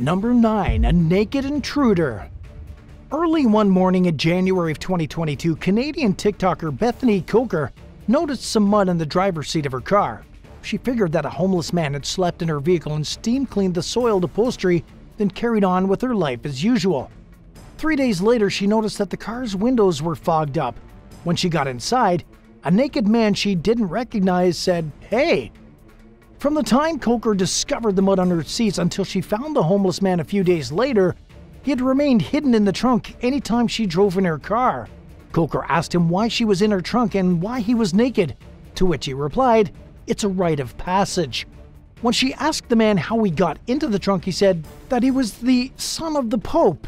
Number 9. A naked intruder. Early one morning in January of 2022, Canadian TikToker Bethany Coker noticed some mud in the driver's seat of her car. She figured that a homeless man had slept in her vehicle and steam cleaned the soiled upholstery, then carried on with her life as usual. 3 days later, she noticed that the car's windows were fogged up. When she got inside, a naked man she didn't recognize said, "Hey." From the time Coker discovered the mud on her seats until she found the homeless man a few days later, he had remained hidden in the trunk anytime she drove in her car. Coker asked him why she was in her trunk and why he was naked, to which he replied, "It's a rite of passage." When she asked the man how he got into the trunk, he said that he was the son of the Pope.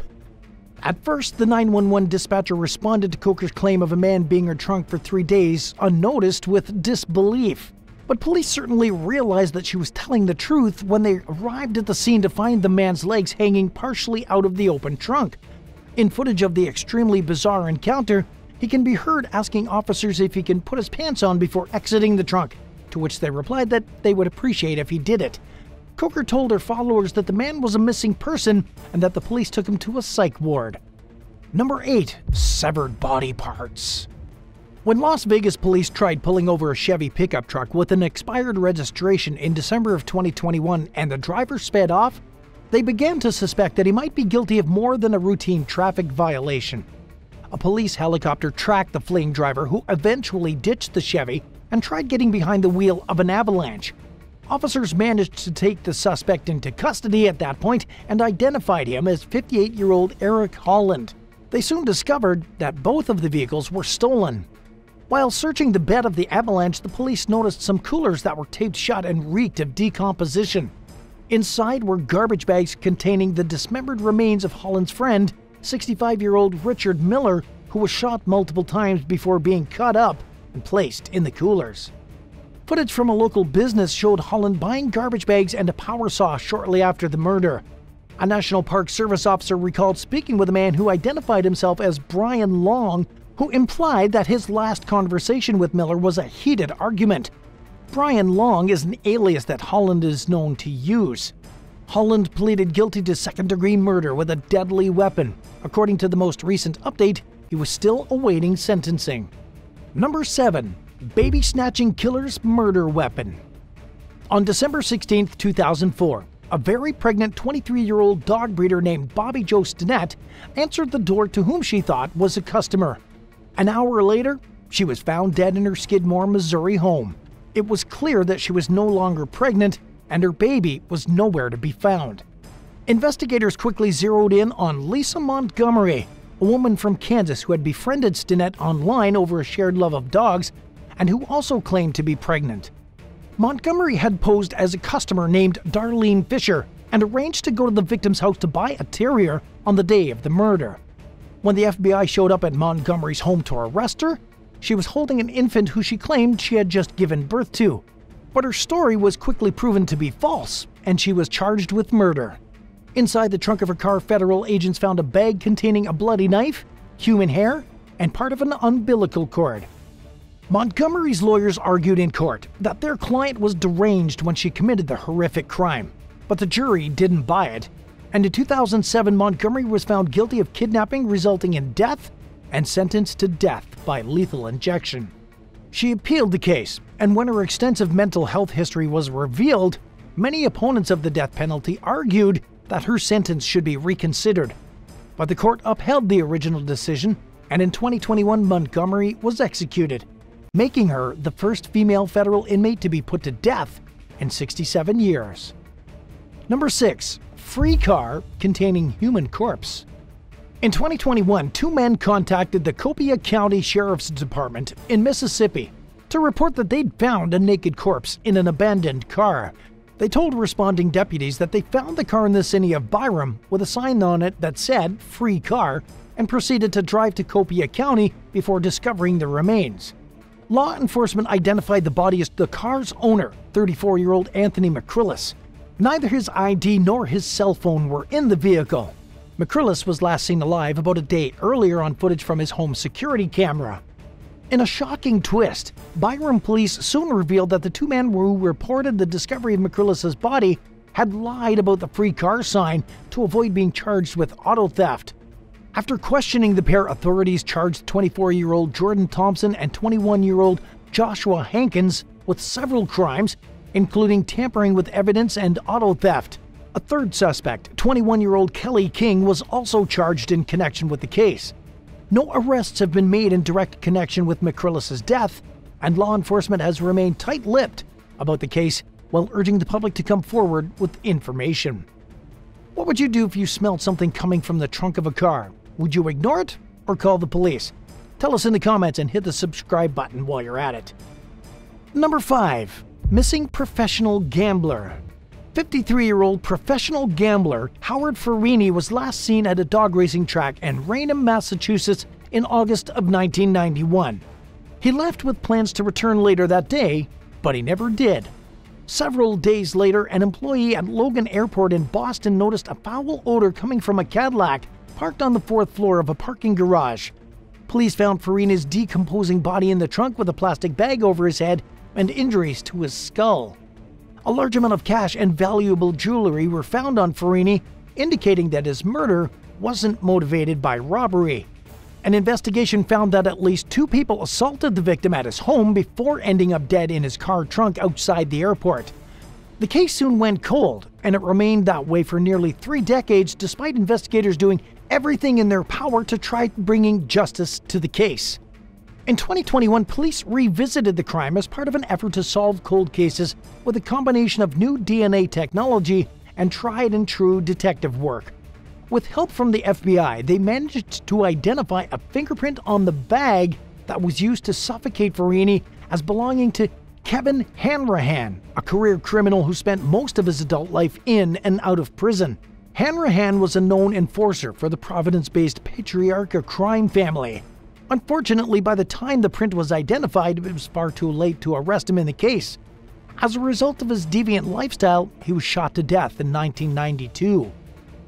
At first, the 911 dispatcher responded to Coker's claim of a man being in her trunk for 3 days unnoticed with disbelief. But police certainly realized that she was telling the truth when they arrived at the scene to find the man's legs hanging partially out of the open trunk. In footage of the extremely bizarre encounter, he can be heard asking officers if he can put his pants on before exiting the trunk, to which they replied that they would appreciate if he did it. Coker told her followers that the man was a missing person and that the police took him to a psych ward. Number 8. Severed body parts. When Las Vegas police tried pulling over a Chevy pickup truck with an expired registration in December of 2021 and the driver sped off, they began to suspect that he might be guilty of more than a routine traffic violation. A police helicopter tracked the fleeing driver, who eventually ditched the Chevy and tried getting behind the wheel of an Avalanche. Officers managed to take the suspect into custody at that point and identified him as 58-year-old Eric Holland. They soon discovered that both of the vehicles were stolen. While searching the bed of the Avalanche, the police noticed some coolers that were taped shut and reeked of decomposition. Inside were garbage bags containing the dismembered remains of Holland's friend, 65-year-old Richard Miller, who was shot multiple times before being cut up and placed in the coolers. Footage from a local business showed Holland buying garbage bags and a power saw shortly after the murder. A National Park Service officer recalled speaking with a man who identified himself as Brian Long, who implied that his last conversation with Miller was a heated argument. Brian Long is an alias that Holland is known to use. Holland pleaded guilty to second-degree murder with a deadly weapon. According to the most recent update, he was still awaiting sentencing. Number 7. Baby-snatching killer's murder weapon. On December 16, 2004, a very pregnant 23-year-old dog breeder named Bobby Jo Stinnett answered the door to whom she thought was a customer. An hour later, she was found dead in her Skidmore, Missouri home. It was clear that she was no longer pregnant, and her baby was nowhere to be found. Investigators quickly zeroed in on Lisa Montgomery, a woman from Kansas who had befriended Stinnett online over a shared love of dogs and who also claimed to be pregnant. Montgomery had posed as a customer named Darlene Fischer and arranged to go to the victim's house to buy a terrier on the day of the murder. When the FBI showed up at Montgomery's home to arrest her, she was holding an infant who she claimed she had just given birth to. But her story was quickly proven to be false, and she was charged with murder. Inside the trunk of her car, federal agents found a bag containing a bloody knife, human hair, and part of an umbilical cord. Montgomery's lawyers argued in court that their client was deranged when she committed the horrific crime, but the jury didn't buy it, and in 2007 Montgomery was found guilty of kidnapping resulting in death and sentenced to death by lethal injection. She appealed the case, and when her extensive mental health history was revealed, many opponents of the death penalty argued that her sentence should be reconsidered. But the court upheld the original decision, and in 2021 Montgomery was executed, making her the first female federal inmate to be put to death in 67 years. Number 6. Free car containing human corpse. In 2021, 2 men contacted the Koole County Sheriff's Department in Mississippi to report that they'd found a naked corpse in an abandoned car. They told responding deputies that they found the car in the city of Byram with a sign on it that said "free car" and proceeded to drive to Koole County before discovering the remains. Law enforcement identified the body as the car's owner, 34-year-old Anthony McCrillis. Neither his ID nor his cell phone were in the vehicle. McCrillis was last seen alive about a day earlier on footage from his home security camera. In a shocking twist, Byram police soon revealed that the 2 men who reported the discovery of McCrillis' body had lied about the free car sign to avoid being charged with auto theft. After questioning the pair, authorities charged 24-year-old Jordan Thompson and 21-year-old Joshua Hankins with several crimes, including tampering with evidence and auto theft. A third suspect, 21-year-old Kelly King, was also charged in connection with the case. No arrests have been made in direct connection with McCrillis' death, and law enforcement has remained tight-lipped about the case while urging the public to come forward with information. What would you do if you smelled something coming from the trunk of a car? Would you ignore it or call the police? Tell us in the comments and hit the subscribe button while you're at it. Number 5. Missing professional gambler. 53-year-old professional gambler Howard Ferrini was last seen at a dog racing track in Raynham, Massachusetts in August of 1991. He left with plans to return later that day, but he never did. Several days later, an employee at Logan Airport in Boston noticed a foul odor coming from a Cadillac parked on the 4th floor of a parking garage. Police found Ferrini's decomposing body in the trunk with a plastic bag over his head and injuries to his skull. A large amount of cash and valuable jewelry were found on Ferrini, indicating that his murder wasn't motivated by robbery. An investigation found that at least 2 people assaulted the victim at his home before ending up dead in his car trunk outside the airport. The case soon went cold, and it remained that way for nearly 3 decades despite investigators doing everything in their power to try bringing justice to the case. In 2021, police revisited the crime as part of an effort to solve cold cases with a combination of new DNA technology and tried-and-true detective work. With help from the FBI, they managed to identify a fingerprint on the bag that was used to suffocate Ferrini as belonging to Kevin Hanrahan, a career criminal who spent most of his adult life in and out of prison. Hanrahan was a known enforcer for the Providence-based Patriarcha crime family. Unfortunately, by the time the print was identified, it was far too late to arrest him in the case. As a result of his deviant lifestyle, he was shot to death in 1992.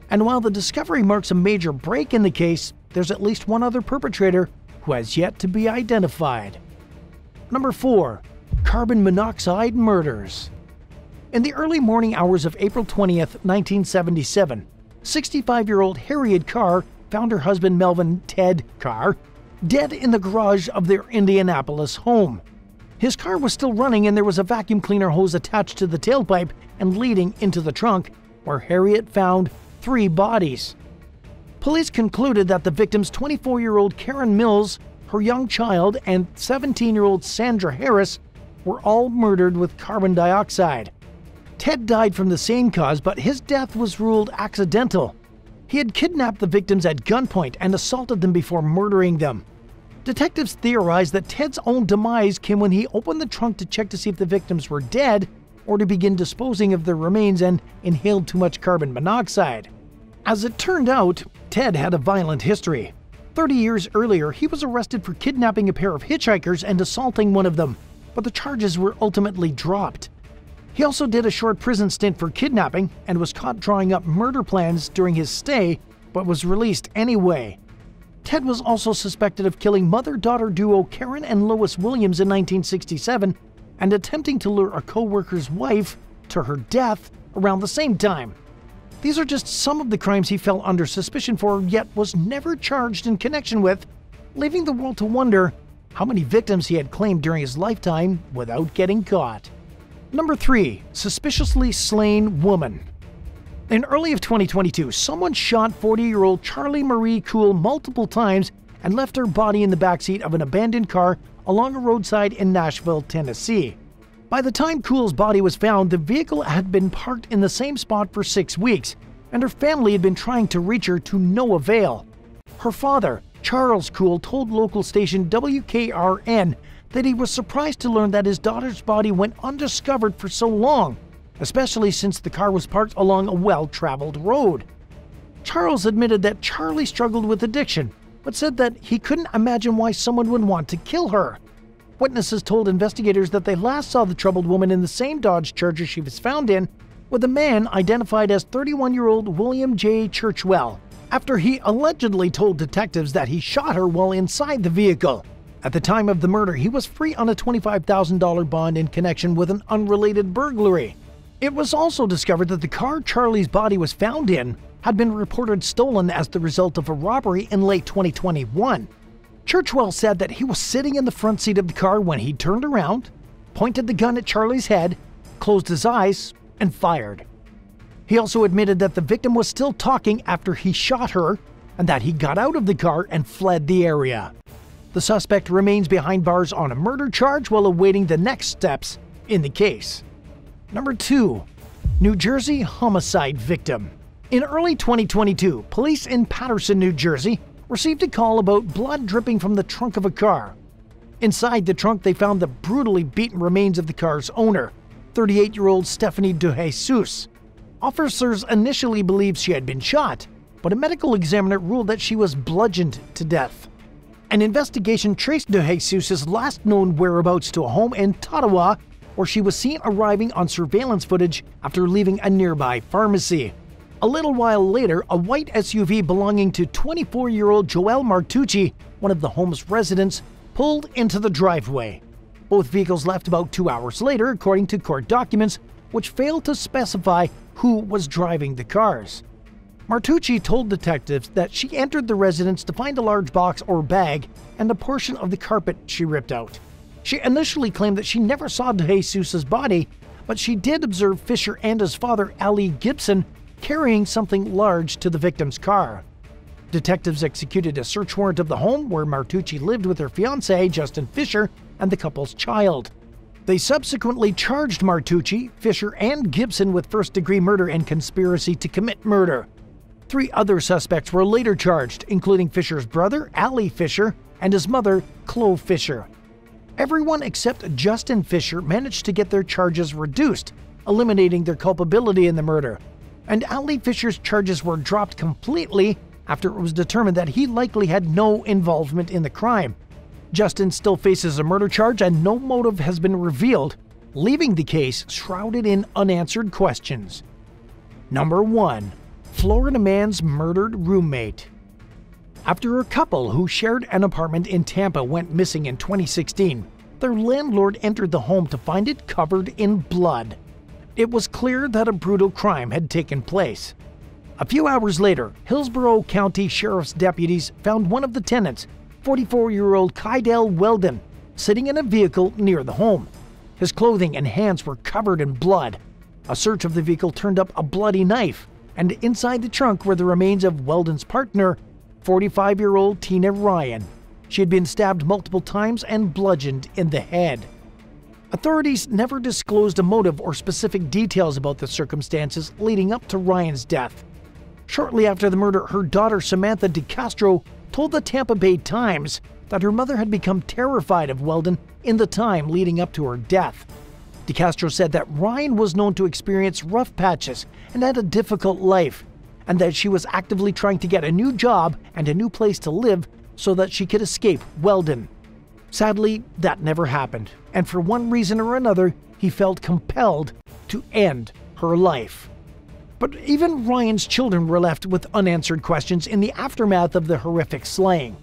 And while the discovery marks a major break in the case, there's at least one other perpetrator who has yet to be identified. Number 4. Carbon monoxide murders. In the early morning hours of April 20th, 1977, 65-year-old Harriet Carr found her husband Melvin Ted Carr dead in the garage of their Indianapolis home. His car was still running and there was a vacuum cleaner hose attached to the tailpipe and leading into the trunk, where Harriet found 3 bodies. Police concluded that the victims, 24-year-old Karen Mills, her young child, and 17-year-old Sandra Harris, were all murdered with carbon dioxide. Ted died from the same cause, but his death was ruled accidental. He had kidnapped the victims at gunpoint and assaulted them before murdering them. Detectives theorized that Ted's own demise came when he opened the trunk to check to see if the victims were dead or to begin disposing of their remains and inhaled too much carbon monoxide. As it turned out, Ted had a violent history. 30 years earlier, he was arrested for kidnapping a pair of hitchhikers and assaulting one of them, but the charges were ultimately dropped. He also did a short prison stint for kidnapping and was caught drawing up murder plans during his stay, but was released anyway. Ted was also suspected of killing mother-daughter duo Karen and Lois Williams in 1967 and attempting to lure a co-worker's wife to her death around the same time. These are just some of the crimes he fell under suspicion for, yet was never charged in connection with, leaving the world to wonder how many victims he had claimed during his lifetime without getting caught. Number 3. Suspiciously slain woman. In early of 2022, someone shot 40-year-old Charley Marie Koole multiple times and left her body in the backseat of an abandoned car along a roadside in Nashville, Tennessee. By the time Koole's body was found, the vehicle had been parked in the same spot for 6 weeks, and her family had been trying to reach her to no avail. Her father, Charles Koole, told local station WKRN that he was surprised to learn that his daughter's body went undiscovered for so long, especially since the car was parked along a well-traveled road. Charles admitted that Charley struggled with addiction, but said that he couldn't imagine why someone would want to kill her. Witnesses told investigators that they last saw the troubled woman in the same Dodge Charger she was found in, with a man identified as 31-year-old William J. Churchwell, after he allegedly told detectives that he shot her while inside the vehicle. At the time of the murder, he was free on a $25,000 bond in connection with an unrelated burglary. It was also discovered that the car Charley's body was found in had been reported stolen as the result of a robbery in late 2021. Churchwell said that he was sitting in the front seat of the car when he turned around, pointed the gun at Charley's head, closed his eyes, and fired. He also admitted that the victim was still talking after he shot her and that he got out of the car and fled the area. The suspect remains behind bars on a murder charge while awaiting the next steps in the case. Number 2. New Jersey homicide victim. In early 2022, police in Paterson, New Jersey, received a call about blood dripping from the trunk of a car. Inside the trunk, they found the brutally beaten remains of the car's owner, 38-year-old Bethany DeJesus. Officers initially believed she had been shot, but a medical examiner ruled that she was bludgeoned to death. An investigation traced DeJesus' last known whereabouts to a home in Ottawa, where she was seen arriving on surveillance footage after leaving a nearby pharmacy. A little while later, a white SUV belonging to 24-year-old Joelle Martucci, one of the home's residents, pulled into the driveway. Both vehicles left about 2 hours later, according to court documents, which failed to specify who was driving the cars. Martucci told detectives that she entered the residence to find a large box or bag and a portion of the carpet she ripped out. She initially claimed that she never saw DeJesus' body, but she did observe Fischer and his father, Ali Gibson, carrying something large to the victim's car. Detectives executed a search warrant of the home where Martucci lived with her fiancé, Justin Fischer, and the couple's child. They subsequently charged Martucci, Fischer, and Gibson with first-degree murder and conspiracy to commit murder. 3 other suspects were later charged, including Fischer's brother, Ali Fischer, and his mother, Koole Fischer. Everyone except Justin Fischer managed to get their charges reduced, eliminating their culpability in the murder. And Ali Fischer's charges were dropped completely after it was determined that he likely had no involvement in the crime. Justin still faces a murder charge and no motive has been revealed, leaving the case shrouded in unanswered questions. Number 1. Florida man's murdered roommate. After a couple who shared an apartment in Tampa went missing in 2016, their landlord entered the home to find it covered in blood. It was clear that a brutal crime had taken place. A few hours later, Hillsborough County Sheriff's deputies found one of the tenants, 44-year-old Kydell Weldon, sitting in a vehicle near the home. His clothing and hands were covered in blood. A search of the vehicle turned up a bloody knife, and inside the trunk were the remains of Weldon's partner, 45-year-old Tina Ryan. She had been stabbed multiple times and bludgeoned in the head. Authorities never disclosed a motive or specific details about the circumstances leading up to Ryan's death. Shortly after the murder, her daughter Samantha Dicastro told the Tampa Bay Times that her mother had become terrified of Weldon in the time leading up to her death. Dicastro said that Ryan was known to experience rough patches and had a difficult life, and that she was actively trying to get a new job and a new place to live so that she could escape Weldon. Sadly, that never happened, and for one reason or another, he felt compelled to end her life. But even Ryan's children were left with unanswered questions in the aftermath of the horrific slaying.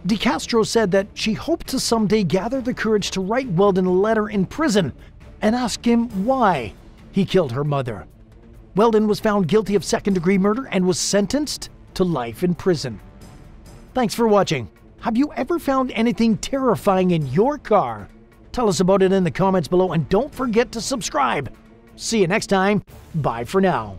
Dicastro said that she hoped to someday gather the courage to write Weldon a letter in prison and ask him why he killed her mother. Weldon was found guilty of second-degree murder and was sentenced to life in prison. Thanks for watching. Have you ever found anything terrifying in your car? Tell us about it in the comments below and don't forget to subscribe. See you next time. Bye for now.